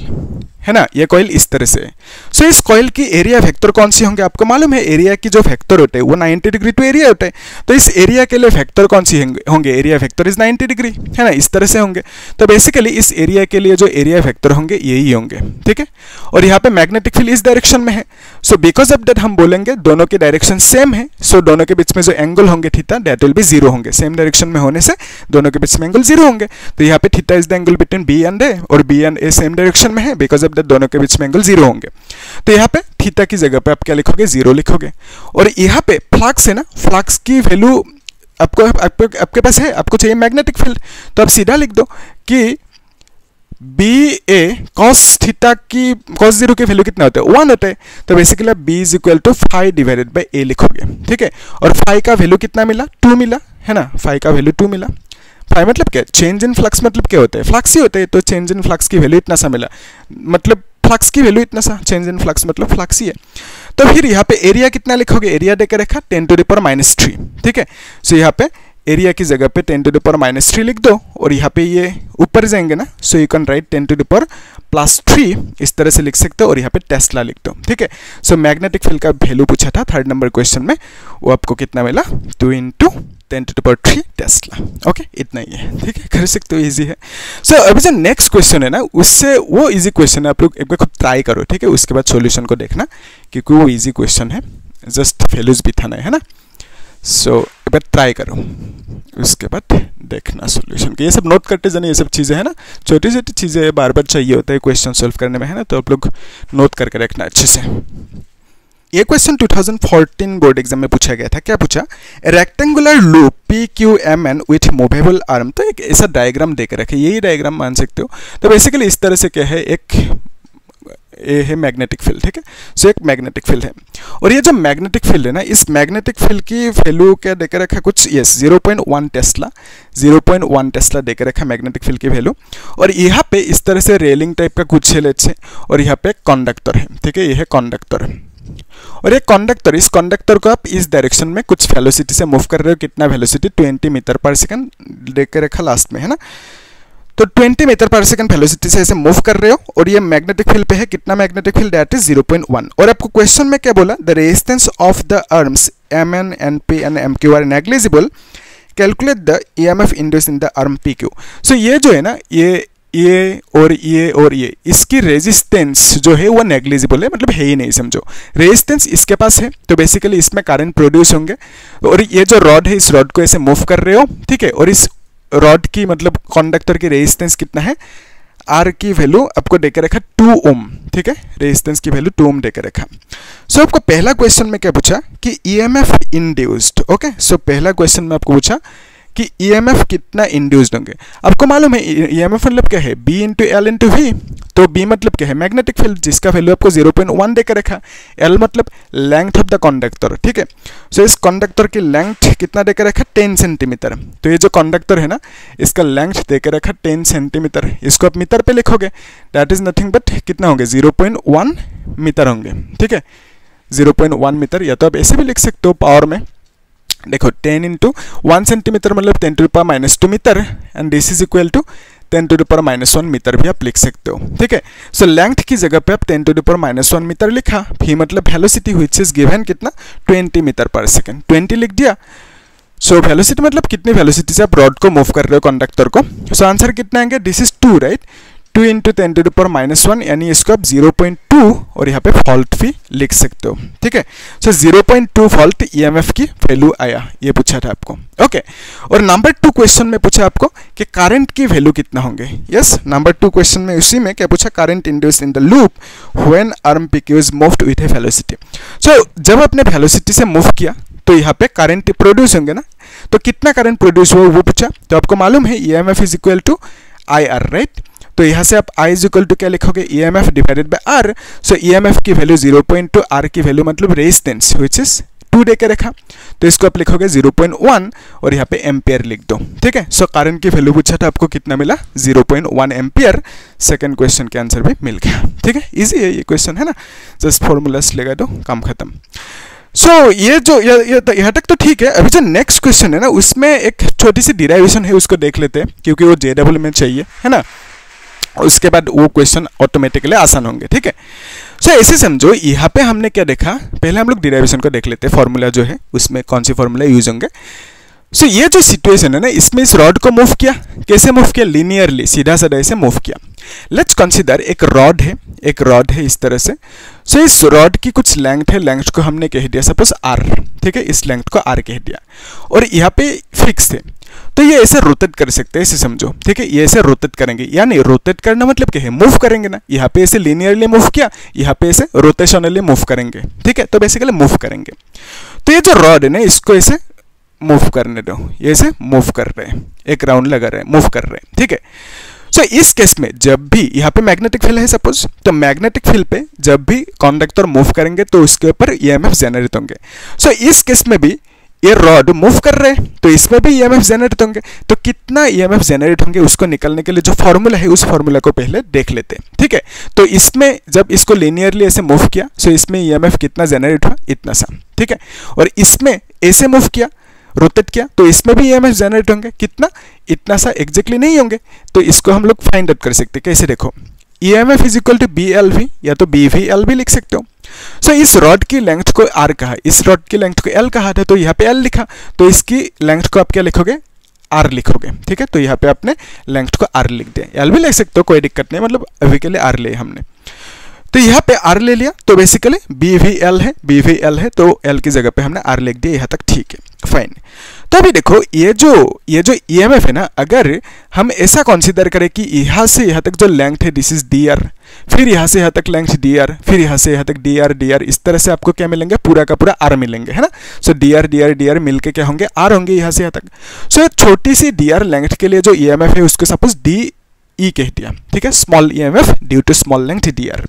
है ना, ये कॉइल इस तरह से है। सो इस कॉइल की एरिया वेक्टर कौन सी होंगे, आपको मालूम है एरिया की जो वेक्टर होते हैं वो 90 डिग्री टू एरिया होता है, तो इस एरिया के लिए वेक्टर कौन सी होंगे, एरिया वेक्टर इज 90 डिग्री, है ना, इस तरह से होंगे। तो बेसिकली इस एरिया के लिए जो एरिया वेक्टर होंगे यही होंगे, ठीक है। और यहाँ पे मैग्नेटिक फील्ड इस डायरेक्शन में है, सो बिकॉज ऑफ दैट हम बोलेंगे दोनों की डायरेक्शन सेम है, सो दोनों के बीच में जो एंगल होंगे थीटा दैट विल बी 0 होंगे, सेम डायरेक्शन में होने से दोनों के बीच में एंगल 0 होंगे। तो यहाँ पे theta is the angle between B and A, और B and A same direction में है, बिकॉज ऑफ दैट दोनों के बीच में 0 होंगे। तो यहाँ पे थीटा की जगह पे आप क्या लिखोगे, 0 लिखोगे। और यहाँ पे फ्लक्स है ना, फ्लक्स की वैल्यू आपके पास है, आपको चाहिए मैग्नेटिक फील्ड, तो आप सीधा लिख दो कि बी ए कॉस थीटा की कॉस 0 की वैल्यू कितना होता है, 1 होता है। तो बेसिकली आप B is equal to phi divided by A लिखोगे, ठीक है। और फाई का वैल्यू कितना मिला, 2 मिला, है ना, फाई का वैल्यू 2 मिला। फाई मतलब क्या, चेंज इन फ्लक्स मतलब क्या होता है, फ्लक्स ही होता है, तो चेंज इन फ्लक्स की वैल्यू इतना सा मिला, मतलब फ्लक्स की वैल्यू इतना सा, चेंज इन फ्लक्स मतलब फ्लक्स ही है। तो फिर यहाँ पे एरिया कितना लिखोगे, एरिया देकर रखा 10 टू द पावर -3, ठीक है। सो यहाँ पे एरिया की जगह पे 10 टू द पावर -3 लिख दो, और यहाँ पे ये ऊपर जाएंगे ना, so you can write 10 to the power +3, इस तरह से लिख सकते हो, और यहाँ पे टेस्ला लिख दो, ठीक है। सो मैग्नेटिक फील्ड का वैल्यू पूछा था थर्ड नंबर क्वेश्चन में, वो आपको कितना मिला, 2 × 10 to the power 3 tesla, okay, इतना ही है, ठीक है, कर सकते हो, इजी है। सो अभी जो नेक्स्ट क्वेश्चन है ना, उससे वो इजी क्वेश्चन है, आप लोग एक बार खुद ट्राई करो, ठीक है, उसके बाद सॉल्यूशन को देखना, क्योंकि वो इजी क्वेश्चन है, जस्ट वैल्यूज बिठाना है ना। सो एक बार ट्राई करो, उसके बाद देखना सॉल्यूशन के, ये सब नोट करते जाने, ये सब चीज़ें है ना, छोटी छोटी चीज़ें बार बार चाहिए होता है क्वेश्चन सॉल्व करने में, है ना, तो आप लोग नोट करके रखना अच्छे से। ये क्वेश्चन 2014 बोर्ड एग्जाम में पूछा गया था, क्या पूछा, rectangular loop PQMN with movable arm, तो एक ऐसा डायग्राम देकर रखे, यही डायग्राम मान सकते हो। तो बेसिकली इस तरह से क्या है, एक ये है मैग्नेटिक फील्ड, ठीक है। सो एक मैग्नेटिक फील्ड है, और ये जो मैग्नेटिक फील्ड है ना, इस मैग्नेटिक फील्ड की वैल्यू क्या देकर रखा, कुछ यस 0.1 टेस्ला, 0.1 टेस्ला देकर रखा मैग्नेटिक फील्ड की वैल्यू। और यहाँ पे इस तरह से रेलिंग टाइप का कुछ है, लेट्स से, और यहाँ पे कंडक्टर है, ठीक है, ये है कंडक्टर। और ये कंडक्टर, इस कंडक्टर को आप इस डायरेक्शन में कुछ वेलोसिटी से मूव कर रहे हो, कितना वेलोसिटी, 20 मीटर पर सेकंड देकर रखा लास्ट में, है ना। तो 20 मीटर पर सेकंड वेलोसिटी से ऐसे मूव कर रहे हो, और ये मैग्नेटिक फील्ड पे है, कितना मैग्नेटिक फील्ड, दैट इज 0.1। और आपको क्वेश्चन में क्या बोला, the resistance of the arms MN, NP and MQ are negligible, calculate the EMF induced in the arm PQ। So ये जो है ना, ये और ये इसकी रेजिस्टेंस जो है वो नेग्लिजिबल है, मतलब है ही नहीं, समझो, रेजिस्टेंस इसके पास है, तो बेसिकली इसमें करंट प्रोड्यूस होंगे। और ये जो रॉड है, इस रॉड को ऐसे मूव कर रहे हो, ठीक है, और इस रॉड की मतलब कंडक्टर की रेजिस्टेंस कितना है, आर की वैल्यू आपको देकर रखा 2 ओम, ठीक है, रेजिस्टेंस की वैल्यू 2 ओम देकर रखा। सो आपको पहला क्वेश्चन में क्या पूछा कि EMF इंड्यूस्ड, ओके। सो पहला क्वेश्चन में आपको पूछा कि EMF कितना इंड्यूस्ड होंगे। आपको मालूम है EMF मतलब क्या है, B × L × V, तो बी मतलब क्या है, मैग्नेटिक फील्ड, जिसका वैल्यू आपको 0.1 देकर रखा। एल मतलब लेंथ ऑफ द कंडक्टर, ठीक है। सो इस कंडक्टर की लेंथ कितना देकर रखा, 10 सेंटीमीटर। तो ये जो कंडक्टर है ना, इसका लेंथ देकर रखा 10 सेंटीमीटर। इसको आप मीटर पे लिखोगे, दैट इज नथिंग बट कितना होंगे, 0.1 मीटर होंगे, ठीक है। 0.1 मीटर, या तो आप ऐसे भी लिख सकते हो पावर में, देखो 10 इंटू 1 सेंटीमीटर मतलब 10 to the power -2 meter, and this is equal to 10 to the power -1 meter भी आप लिख सकते हो, ठीक है। सो लेंथ की जगह पे आप 10 टू द पावर -1 मीटर लिखा। भी मतलब वेलोसिटी व्हिच इज गिवन कितना, 20 मीटर पर सेकेंड, 20 लिख दिया। सो वेलोसिटी मतलब कितनी वेलोसिटी से आप रॉड को मूव कर रहे हो, कंडक्टर को। सो आंसर कितना आएंगे, this is 2, right. 2 into 10 to the power -1, यानी इसको आप 0.2 और यहाँ पे फॉल्ट भी लिख सकते हो, ठीक है। सो 0.2 फॉल्ट ईएमएफ की वैल्यू आया, ये पूछा था आपको, ओके। और नंबर 2 क्वेश्चन में पूछा आपको कि करंट की वैल्यू कितना होंगे। यस, नंबर 2 क्वेश्चन में उसी में क्या पूछा, current induced in the loop when arm PQ is moved with a velocity. So जब आपने वेलोसिटी से मूव किया तो यहाँ पे करंट प्रोड्यूस होंगे ना, तो कितना करंट प्रोड्यूस हुआ वो पूछा। तो आपको मालूम है EMF is equal to IR, right. तो यहाँ से आप I इज इक्वल टू क्या लिखोगे, EMF divided by R। So EMF की वैल्यू 0.2, R की वैल्यू मतलब रेजिस्टेंस व्हिच इज 2 देकर रखा, तो इसको आप लिखोगे 0.1 और यहाँ पे एम्पियर लिख दो, ठीक है। सो करंट की वैल्यू पूछा था, आपको कितना मिला, 0.1 एम्पियर। सेकंड क्वेश्चन के आंसर भी मिल गया, ठीक है। इजी है ये क्वेश्चन, है ना, जस्ट फॉर्मूलास लगा दो, काम खत्म। सो ये जो यहाँ तक तो ठीक है। अभी जो नेक्स्ट क्वेश्चन है ना, उसमें एक छोटी सी डिराइवेशन है, उसको देख लेते हैं, क्योंकि वो JEE में चाहिए, है ना। उसके बाद वो क्वेश्चन ऑटोमेटिकली आसान होंगे, ठीक है। सो ऐसे समझो, यहाँ पे हमने क्या देखा, पहले हम लोग डिराइवेशन को देख लेते हैं, फॉर्मूला जो है उसमें कौन सी फॉर्मूला यूज होंगे। सो ये जो सिचुएशन है ना, इसमें इस रॉड को मूव किया, कैसे मूव किया, लीनियरली, सीधा साधा ऐसे मूव किया। लेट्स कंसीडर एक रॉड है इस तरह से। सो इस रॉड की कुछ लेंथ है, लेंथ को हमने कह दिया सपोज R, ठीक है, इस लेंथ को R कह दिया, और यहाँ पे फिक्स है। तो ये ऐसे रोटेट कर सकते हैं, ऐसे समझो, ठीक है। ये ऐसे रोटेट करेंगे, यानी रोटेट करना मतलब क्या है, मूव करेंगे ना। यहाँ पे ऐसे लीनियरली मूव किया, यहाँ पे ऐसे रोटेशनली मूव करेंगे, ठीक है। तो बेसिकली मूव करेंगे। तो ये जो रॉड है ना, इसको ऐसे मूव करने दो, ये ऐसे मूव कर रहे हैं, एक राउंड लगा रहे हैं, मूव कर रहे हैं, ठीक है। सो इस केस में जब भी यहाँ पे मैग्नेटिक फील्ड है सपोज, तो मैग्नेटिक फील्ड पे जब भी कंडक्टर मूव करेंगे तो उसके ऊपर EMF जनरेट होंगे। सो इस केस में भी ये रॉड मूव कर रहे हैं, तो इसमें भी EMF जनरेट होंगे। तो कितना EMF जनरेट होंगे उसको निकालने के लिए जो फॉर्मूला है, उस फॉर्मूला को पहले देख लेते हैं, ठीक है। तो इसमें जब इसको लीनियरली ऐसे मूव किया, सो इसमें EMF कितना जनरेट हुआ, इतना सा, ठीक है। और इसमें ऐसे मूव किया, रोटेट किया, तो इसमें भी EMF जनरेट होंगे, कितना, इतना सा, एग्जैक्टली नहीं होंगे। तो इसको हम लोग फाइंड आउट कर सकते हैं, कैसे, देखो EMF is equal to BLV या तो BVL भी लिख सकते हो। सो इस रॉड की लेंथ को R कहा, इस रॉड की लेंथ को L कहा था, तो यहाँ पे L लिखा, तो इसकी लेंथ को आप क्या लिखोगे, R लिखोगे, ठीक है। तो यहाँ पे आपने लेंथ को R लिख दिया, L भी लिख सकते हो, कोई दिक्कत नहीं, मतलब अभी के लिए R ले हमने। तो यहाँ पे R ले लिया, तो बेसिकली BVL है, तो L की जगह पे हमने R लिख दिया, यहाँ तक ठीक है, फाइन। तो अभी देखो, ये जो EMF है ना, अगर हम ऐसा कंसीडर करें कि यहाँ से यहाँ तक जो लेंथ है दिस इज DR, फिर यहाँ से यहाँ तक लेंथ DR, फिर यहाँ से यहाँ तक DR, इस तरह से आपको क्या मिलेंगे, पूरा का पूरा R मिलेंगे, है ना। सो DR मिलके क्या होंगे, R होंगे यहाँ से यहाँ तक। सो छोटी सी DR लेंथ के लिए जो EMF है उसको सपोज DE कह दिया, ठीक है, small EMF due to small length DR।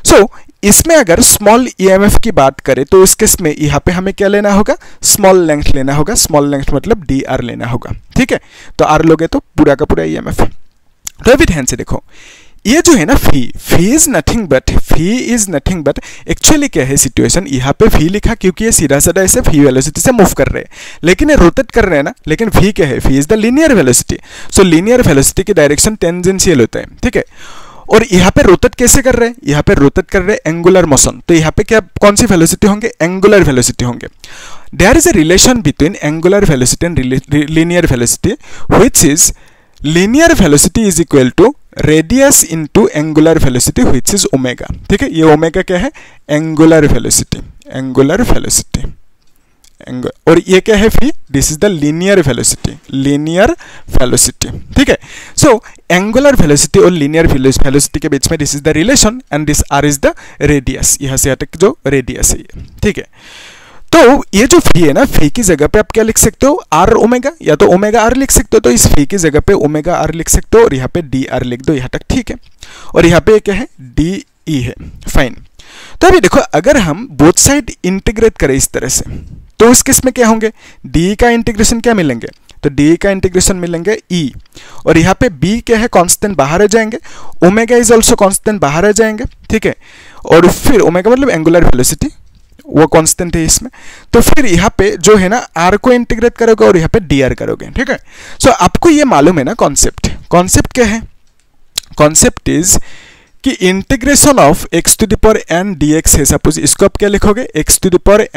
So इसमें अगर स्मॉल EMF की बात करें तो इस केस में यहाँ पे हमें क्या लेना होगा, स्मॉल लेंथ लेना होगा, स्मॉल लेंथ मतलब DR लेना होगा, ठीक है। तो R लोगे तो पूरा का पूरा EMF। तो अभी ध्यान से देखो, ये जो है ना फी इज नथिंग बट एक्चुअली क्या है सिचुएशन, यहाँ पे फी लिखा क्योंकि ये सीधा साधा ऐसे फी वेलोसिटी से मूव कर रहे हैं, लेकिन ये रोटेट कर रहे हैं ना, लेकिन फी क्या है, फी is the linear velocity. So linear velocity की डायरेक्शन टेंजेंशियल होता है, ठीक है। और यहाँ पे रोटेट कैसे कर रहे हैं, यहाँ पे रोटेट कर रहे हैं एंगुलर मोशन, तो यहाँ पे क्या कौन सी वेलोसिटी होंगे, एंगुलर वेलोसिटी होंगे। There is a relation between angular velocity and linear velocity which is linear velocity is equal to radius into angular velocity which is omega, ठीक है। ये ओमेगा क्या है, एंगुलर वेलोसिटी, और ये क्या है phi, this is the linear velocity, ठीक है। सो एंगुलर वेलोसिटी और लीनियर वेलोसिटी के बीच में this is the relation and this R is the radius, यहाँ से यहाँ तक जो रेडियस है, ठीक है। तो ये जो फी है ना, फी की जगह पे आप क्या लिख सकते हो, R ओमेगा, या तो ओमेगा R लिख सकते हो, तो इस फी की जगह पे ओमेगा R लिख सकते हो और यहाँ पे DR लिख दो, यहाँ तक ठीक है। और यहाँ पे क्या है डी ई है, फाइन। तो अभी देखो अगर हम बोथ साइड इंटीग्रेट करें इस तरह से तो उस केस में क्या होंगे, डी का इंटीग्रेशन क्या मिलेंगे, तो डी का इंटीग्रेशन मिलेंगे ई, और यहाँ पे बी क्या है कांस्टेंट बाहर आ जाएंगे, ओमेगा इज ऑल्सो कांस्टेंट बाहर आ जाएंगे, ठीक है, और फिर ओमेगा मतलब एंगुलर वेलोसिटी वो कांस्टेंट है इसमें, तो फिर यहाँ पे जो है ना आर को इंटीग्रेट करोगे और यहाँ पे डी आर करोगे, ठीक है। सो आपको ये मालूम है ना कॉन्सेप्ट क्या है, कॉन्सेप्ट इज कि integration of x to the power n dx है, सपोज इसको आप क्या लिखोगे x to the power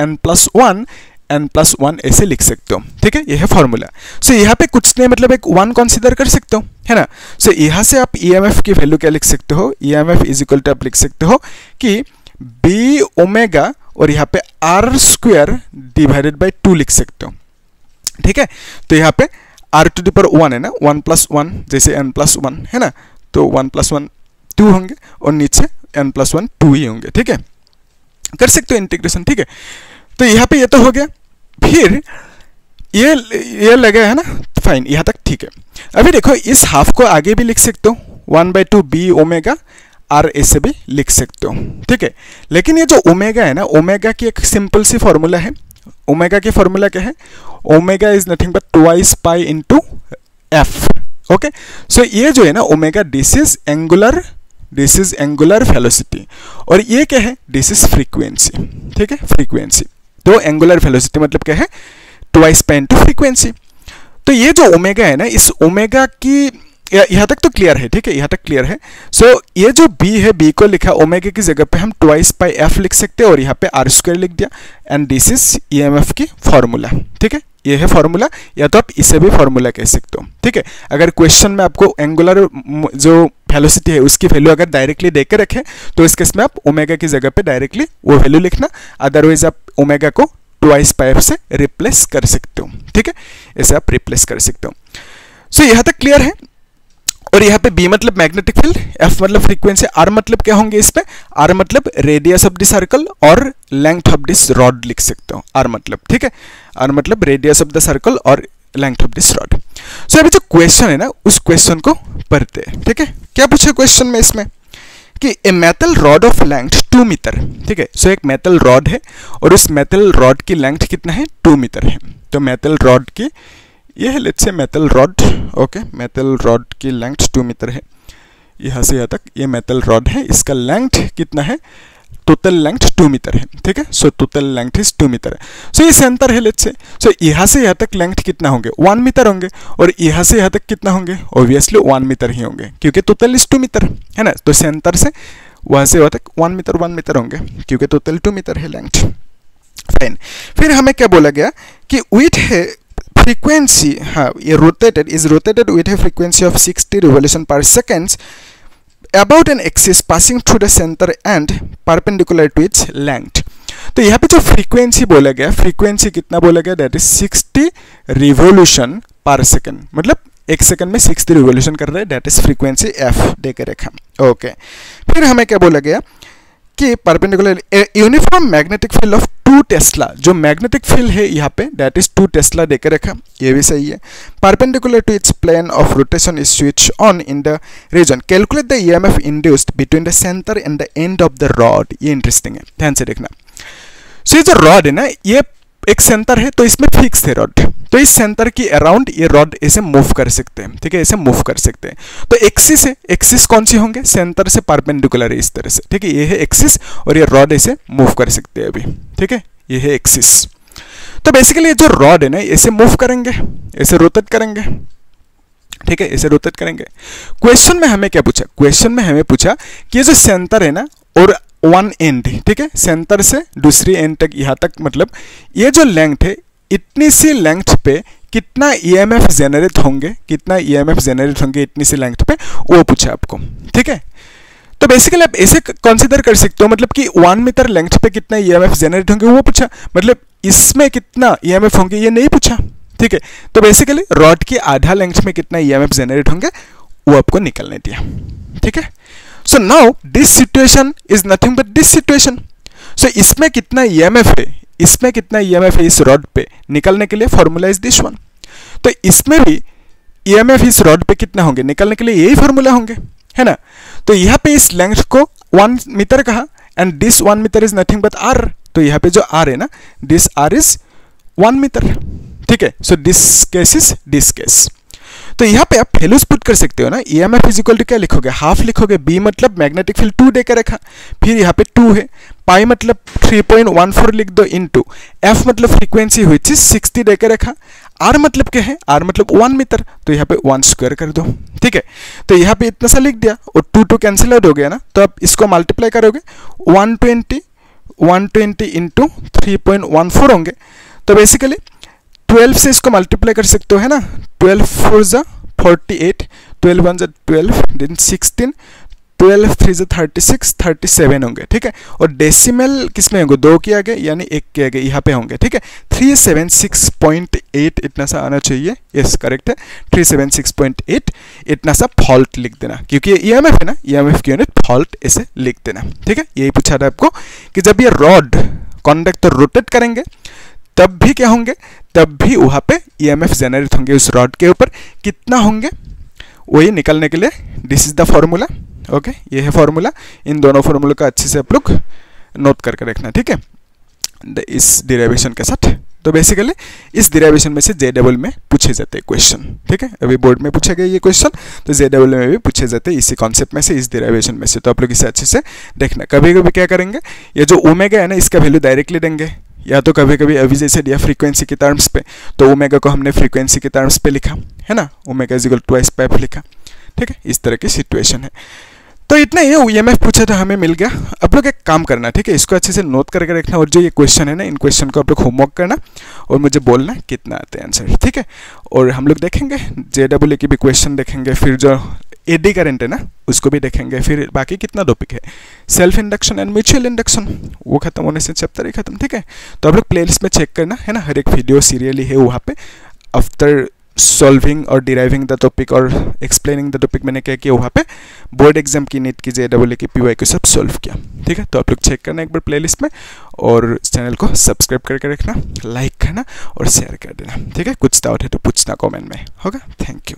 n+1 ऐसे लिख सकते हो, ठीक है, ये है फॉर्मूला। सो यहाँ पे कुछ नहीं मतलब एक 1 कंसीडर कर सकते हो, है ना। सो यहाँ से आप EMF की वैल्यू क्या लिख सकते हो, EMF इज इक्वल टू आप लिख सकते हो कि b ओमेगा और यहाँ पे r स्क्वायर डिवाइडेड बाई 2 लिख सकते हो, ठीक है। तो यहाँ पे r टू द पावर 1 है ना, 1+1 जैसे n+1 है ना, तो 1+1 2 होंगे और नीचे n+1 2 ही होंगे, ठीक है, कर सकते हो इंटीग्रेशन, ठीक है। तो यहाँ पे ये तो हो गया, फिर ये लगा है ना, फाइन, यहाँ तक ठीक है। अभी देखो इस हाफ को आगे भी लिख सकते हो 1/2 b ओमेगा r ऐसे भी लिख सकते हो, ठीक है। लेकिन ये जो ओमेगा है ना, ओमेगा की एक सिंपल सी फॉर्मूला है, ओमेगा की फॉर्मूला क्या है, omega is nothing but 2 pi into f, okay. So ये जो है ना omega this is angular velocity, और ये क्या है, दिस इज फ्रीक्वेंसी, ठीक है, फ्रीक्वेंसी। तो एंगुलर वेलोसिटी मतलब क्या है, 2 पाई इंटू फ्रीक्वेंसी। तो ये जो ओमेगा है ना, इस ओमेगा की यहाँ तक तो क्लियर है, ठीक है, यहाँ तक क्लियर है। सो ये जो b है, b को लिखा ओमेगा की जगह पे हम 2 पाई f लिख सकते हैं और यहाँ पे r स्क्वायर लिख दिया, एंड दिस इज EMF की फॉर्मूला, ठीक है, ये है फॉर्मूला, या तो आप इसे भी फॉर्मूला कह सकते हो, ठीक है। अगर क्वेश्चन में आपको एंगुलर जो वेलोसिटी है उसकी वैल्यू अगर डायरेक्टली दे के रखें तो इस केस में आप ओमेगा की जगह पे डायरेक्टली वो वैल्यू लिखना, अदरवाइज आप ओमेगा को 2 पाई f से रिप्लेस कर सकते हो, ठीक है, ऐसे आप रिप्लेस कर सकते हो। सो यहाँ तक क्लियर है। और यहाँ पे b मतलब मैग्नेटिक फील्ड, f मतलब फ्रीक्वेंसी, r मतलब क्या होंगे इसमें, r मतलब रेडियस ऑफ द सर्कल और लेंथ ऑफ दिस रॉड लिख सकते हो, r मतलब, ठीक है, r मतलब रेडियस ऑफ द सर्कल और लेंथ ऑफ दिस रॉड। सो अभी जो क्वेश्चन है ना उस क्वेश्चन को पढ़ते हैं, ठीक है। क्या पूछा क्वेश्चन में इसमें कि a metal rod of length 2 meter, ठीक है। सो एक मेटल रॉड है और उस मेटल रॉड की लेंथ कितना है, 2 मीटर है। तो मेटल रॉड की ये है, let's say metal rod, okay, metal rod की लेंथ 2 मीटर है, यहाँ से यहाँ तक ये मेटल रॉड है, इसका लेंथ कितना है, टोटल लेंथ 2 मीटर है, ठीक है। So total length is 2 meter है। सो ये सेंटर है, लेट्स से, सो यहाँ से यहाँ तक लेंथ कितना होंगे, 1 मीटर होंगे, और यहाँ से यहाँ तक कितना होंगे, ऑब्वियसली 1 मीटर ही होंगे क्योंकि टोटल इज 2 मीटर, है ना। तो सेंटर से वहाँ से वहाँ तक 1 मीटर होंगे क्योंकि टोटल 2 मीटर है लेंथ, फाइन। फिर हमें क्या बोला गया कि विथ है फ्रीक्वेंसी, हाँ, ये rotated with a frequency of 60 revolution per seconds about an axis passing through the centre and perpendicular to its length. तो यहाँ पे जो फ्रीक्वेंसी बोला गया, फ्रीक्वेंसी कितना बोला गया, दैट इज 60 रिवॉल्यूशन पर सेकेंड, मतलब एक सेकंड में 60 रिवॉल्यूशन कर रहा है, दैट इज फ्रीक्वेंसी f दे के रखा, ओके। फिर हमें क्या बोला गया कि perpendicular uniform magnetic field of 2 Tesla, जो मैग्नेटिक फील्ड है यहाँ पे दैट इज 2 टेस्ला देकर रखा, ये भी सही है। Perpendicular to its plane of rotation is switch on in the region, calculate the EMF induced between the centre and the end of the rod. ये इंटरेस्टिंग है, ध्यान से देखना। सो ये जो रॉड है ना, ये एक सेंटर है तो इसमें फिक्स है रॉड, तो इस सेंटर की अराउंड ये रॉड ऐसे मूव कर सकते हैं, ठीक है, ऐसे मूव कर सकते हैं। तो एक्सिस है, एक्सिस कौन सी होंगे, सेंटर से परपेंडिकुलर है इस तरह से, ठीक है, ये है एक्सिस और ये रॉड ऐसे मूव कर सकते हैं अभी, ठीक है, ये है एक्सिस। तो बेसिकली ये जो रॉड है ना ऐसे मूव करेंगे, ऐसे रोटेट करेंगे, ठीक है, ऐसे रोटेट करेंगे। क्वेश्चन में हमें क्या पूछा, क्वेश्चन में हमें पूछा कि ये जो सेंटर है ना और 1 एंड, ठीक है, सेंटर से दूसरी एंड तक यहाँ तक, मतलब ये जो लेंथ है इतनी सी लेंथ पे कितना EMF जनरेट होंगे, कितना EMF जनरेट होंगे इतनी सी लेंथ पे, वो पूछा आपको, ठीक है। तो बेसिकली आप ऐसे कंसीडर कर सकते हो, मतलब कि 1 मीटर लेंथ पे कितना EMF जनरेट होंगे वो पूछा, मतलब इसमें कितना EMF होंगे ये नहीं पूछा, ठीक है। तो बेसिकली रॉड की आधा लेंथ में कितना EMF जनरेट होंगे वो आपको निकलने दिया, ठीक है। So now this situation is nothing but this situation. So इसमें कितना EMF है, इसमें कितना EMF है इस रॉड पे निकलने के लिए फॉर्मूला इज दिस वन। तो इसमें भी EMF इस रॉड पे कितना होंगे निकलने के लिए यही फॉर्मूला होंगे, है ना। तो यहाँ पे इस लेंथ को 1 मीटर कहा and this 1 meter is nothing but R. तो यहाँ पे जो आर है ना, दिस आर इज 1 मीटर, ठीक है। So this case is this case. तो यहाँ पे आप वैल्यूज पुट कर सकते हो ना। EMF इज इक्वल टू क्या लिखोगे, हाफ लिखोगे, बी मतलब मैग्नेटिक फील्ड 2 देकर रखा, फिर यहाँ पे 2 है, पाई मतलब 3.14 लिख दो इनटू एफ मतलब फ्रीक्वेंसी हुई चीज 60 देकर रखा, आर मतलब क्या है, आर मतलब 1 मीटर, तो यहाँ पे 1 स्क्वायर कर दो, ठीक है। तो यहाँ पे इतना सा लिख दिया और 2 कैंसिल आउट हो गया ना, तो आप इसको मल्टीप्लाई करोगे 120 इंटू 3.14 होंगे। तो बेसिकली 12 से इसको मल्टीप्लाई कर सकते हो, है ना। 12 4 जा 48, 12 1 जा 12, देन 16, 12 3 जा 36, 37 होंगे, ठीक है। और डेसिमल किसमें होंगे, 2 के आगे यानी 1 के आगे यहाँ पे होंगे, ठीक है। 376.8 इतना सा आना चाहिए, यस करेक्ट है, 376.8 इतना सा फॉल्ट लिख देना, क्योंकि ये EMF है ना, EMF की यूनिट फॉल्ट ऐसे लिख देना, ठीक है। यही पूछा था आपको कि जब ये रॉड कंडक्टर रोटेट करेंगे तब भी क्या होंगे, तब भी वहाँ पे EMF जनरेट होंगे उस रॉड के ऊपर, कितना होंगे वही निकलने के लिए this is the formula, okay. ये है फॉर्मूला, इन दोनों फॉर्मूला का अच्छे से आप लोग नोट करके रखना, ठीक है, इस डिराइवेशन के साथ। तो बेसिकली इस डिराइवेशन में से JEE में पूछे जाते हैं क्वेश्चन, ठीक है। अभी बोर्ड में पूछा गया ये क्वेश्चन, तो JEE में भी पूछे जाते हैं इसी कॉन्सेप्ट में से, इस डिराइवेशन में से। तो आप लोग इसे अच्छे से देखना। कभी कभी क्या करेंगे, ये जो ओमेगा है ना, इसका वैल्यू डायरेक्टली देंगे, या तो कभी कभी अभी जैसे दिया फ्रीक्वेंसी के टर्म्स पे, तो ओमेगा को हमने फ्रीक्वेंसी के टर्म्स पे लिखा, है ना, omega is equal to twice pi लिखा, ठीक है। इस तरह की सिचुएशन है। तो इतना ही EMF पूछा था, हमें मिल गया। आप लोग एक काम करना, ठीक है, इसको अच्छे से नोट करके रखना, और जो ये क्वेश्चन है ना, इन क्वेश्चन को आप लोग होमवर्क करना और मुझे बोलना कितना आते हैं आंसर, ठीक है। और हम लोग देखेंगे JEE की भी क्वेश्चन देखेंगे, फिर जो एडी करंट है ना उसको भी देखेंगे, फिर बाकी कितना टॉपिक है, self induction and mutual induction, वो खत्म होने से चैप्टर ही खत्म, ठीक है। तो आप लोग प्लेलिस्ट में चेक करना, है ना, हर एक वीडियो सीरियली है वहाँ पे। आफ्टर सॉल्विंग और डिराइविंग द टॉपिक और एक्सप्लेनिंग द टॉपिक मैंने क्या किया वहाँ पे, बोर्ड एग्जाम की, नीट की, JEE की, PY सब सॉल्व किया, ठीक है। तो आप लोग चेक करना एक बार प्लेलिस्ट में, और चैनल को सब्सक्राइब करके रखना, लाइक करना और शेयर कर देना, ठीक है। कुछ डाउट है तो पूछना कमेंट में, होगा। Thank you.